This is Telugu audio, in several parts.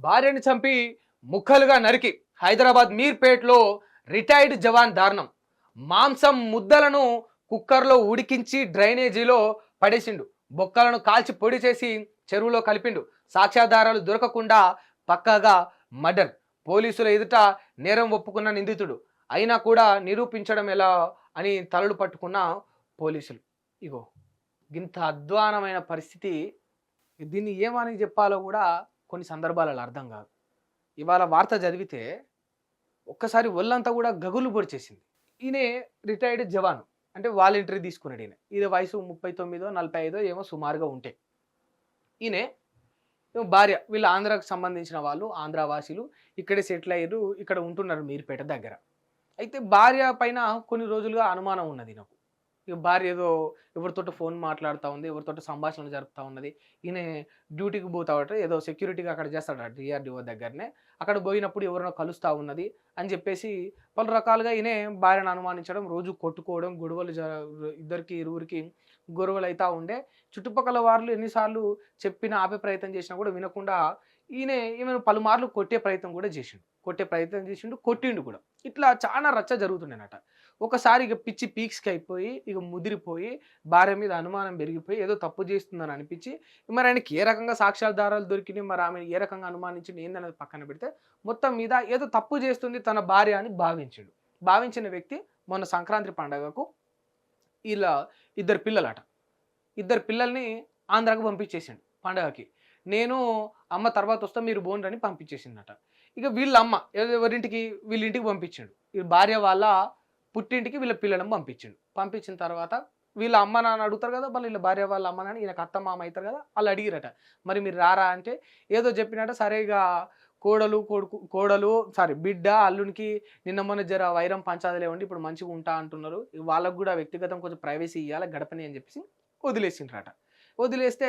భార్యని చంపి ముక్కలుగా నరికి హైదరాబాద్ మీర్పేట్లో రిటైర్డ్ జవాన్ దారుణం. మాంసం ముద్దలను కుక్కర్లో ఉడికించి డ్రైనేజీలో పడేసిండు. బొక్కలను కాల్చి పొడి చేసి చెరువులో కలిపిండు. సాక్ష్యాధారాలు దొరకకుండా పక్కాగా మర్డర్. పోలీసుల ఎదుట నేరం ఒప్పుకున్న నిందితుడు అయినా కూడా నిరూపించడం ఎలా అని తలలు పట్టుకున్న పోలీసులు. ఇగో ఇంత అధ్వానమైన పరిస్థితి. దీన్ని ఏమని చెప్పాలో కూడా కొన్ని సందర్భాలలో అర్థం కాదు. ఇవాళ వార్త చదివితే ఒక్కసారి ఒళ్ళంతా కూడా గగులు పొడిచేసింది. ఈయన రిటైర్డ్ జవాను, అంటే వాలంటరీ తీసుకున్నాడు. ఈయన వయసు 39 45 ఏమో సుమారుగా ఉంటాయి. ఈయన భార్య, వీళ్ళు ఆంధ్రాకు సంబంధించిన వాళ్ళు, ఆంధ్రావాసీలు, ఇక్కడే సెటిల్ అయ్యారు, ఇక్కడ ఉంటున్నారు మీర్పేట దగ్గర. అయితే భార్య పైన కొన్ని రోజులుగా అనుమానం ఉన్నది నాకు. ఇక భార్య ఏదో ఎవరితోటి ఫోన్ మాట్లాడుతూ ఉంది, ఎవరితోటి సంభాషణలు జరుపుతూ ఉన్నది. ఈయన డ్యూటీకి పోతాడట, ఏదో సెక్యూరిటీగా అక్కడ చేస్తాడట డిఆర్డిఓ దగ్గరనే. అక్కడ పోయినప్పుడు ఎవరినో కలుస్తూ ఉన్నది అని చెప్పేసి పలు రకాలుగా ఈయన భార్యను అనుమానించడం, రోజు కొట్టుకోవడం, గొడవలు ఇద్దరికి ఇరువురికి గొడవలు అవుతూ ఉండే. చుట్టుపక్కల వాళ్ళు ఎన్నిసార్లు చెప్పినా ఆపే ప్రయత్నం చేసినా కూడా వినకుండా ఈమెను పలుమార్లు కొట్టే ప్రయత్నం కూడా చేసిండు, కొట్టిండు కూడా. ఇట్లా చాలా రచ్చ జరుగుతుండేనట. ఒకసారి ఇక పిచ్చి పీక్స్కి అయిపోయి, ఇక ముదిరిపోయి, భార్య మీద అనుమానం పెరిగిపోయి, ఏదో తప్పు చేస్తుందని అనిపించి, మరి ఆయనకి ఏ రకంగా సాక్ష్యాధారాలు దొరికినాయి, మరి ఆమె ఏ రకంగా అనుమానించింది ఏందనేది పక్కన పెడితే, మొత్తం మీద ఏదో తప్పు చేస్తుంది తన భార్య అని భావించిన వ్యక్తి మొన్న సంక్రాంతి పండగకు ఇలా ఇద్దరు పిల్లల్ని ఆంధ్రాకు పంపించేసిండు పండగకి. నేను అమ్మ తర్వాత వస్తా, మీరు బోండి అని పంపించేసిందట. ఇక వీళ్ళ అమ్మ వీళ్ళింటికి పంపించిండు. ఈ భార్య వాళ్ళ పుట్టింటికి వీళ్ళ పిల్లలను పంపించిన తర్వాత వీళ్ళ అమ్మ నాన్న అడుగుతారు కదా, మళ్ళీ వీళ్ళ భార్య వాళ్ళ అమ్మ నాన్న ఈయనకు అత్త మామ అవుతారు కదా, వాళ్ళు అడిగిరట మరి మీరు రారా అంటే ఏదో చెప్పినట్ట. సరే ఇక బిడ్డ అల్లునికి నిన్న మొన్న జర వైరం పంచాదులేవండి, ఇప్పుడు మంచిగా ఉంటా అంటున్నారు, వాళ్ళకు కూడా వ్యక్తిగతం కొంచెం ప్రైవసీ ఇవ్వాలి గడపని అని చెప్పేసి వదిలేసిండ్రట. వదిలేస్తే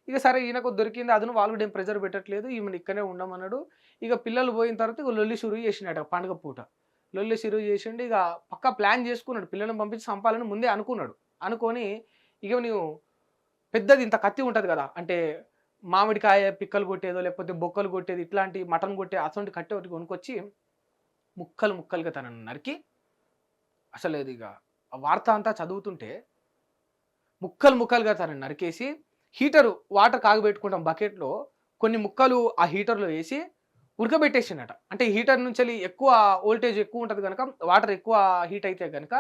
ఇక సరే ఈయనకు దొరికింది అదును, వాళ్ళు కూడా ఏం ప్రెజర్ పెట్టట్లేదు, ఈమెను ఇక్కడే ఉండమన్నాడు. ఇక పిల్లలు పోయిన తర్వాత ఇక లొల్లి షురువు చేసిండట. పండుగ పూట లొల్లి షురువు చేసిండు. ఇక పక్కా ప్లాన్ చేసుకున్నాడు, పిల్లలను పంపించి చంపాలని ముందే అనుకొని ఇక నువ్వు పెద్దది ఇంత కత్తి ఉంటుంది కదా, అంటే మామిడికాయ పిక్కలు కొట్టేదో లేకపోతే బొక్కలు కొట్టేది, ఇట్లాంటి మటన్ కొట్టే అటువంటి కట్టె ఒకటి కొనుక్కొచ్చి ముక్కలుగా తనను నరికి, అసలు ఇది ఇక ఆ వార్త అంతా చదువుతుంటే ముక్కలుగా తనను నరికేసి వాటర్ కాగబెట్టుకుంటాం బకెట్లో, కొన్ని ముక్కలు ఆ హీటర్లో వేసి ఉడకబెట్టేసిండట. అంటే హీటర్ నుంచి ఎక్కువ వోల్టేజ్ ఎక్కువ ఉంటుంది కనుక, వాటర్ ఎక్కువ హీట్ అయితే కనుక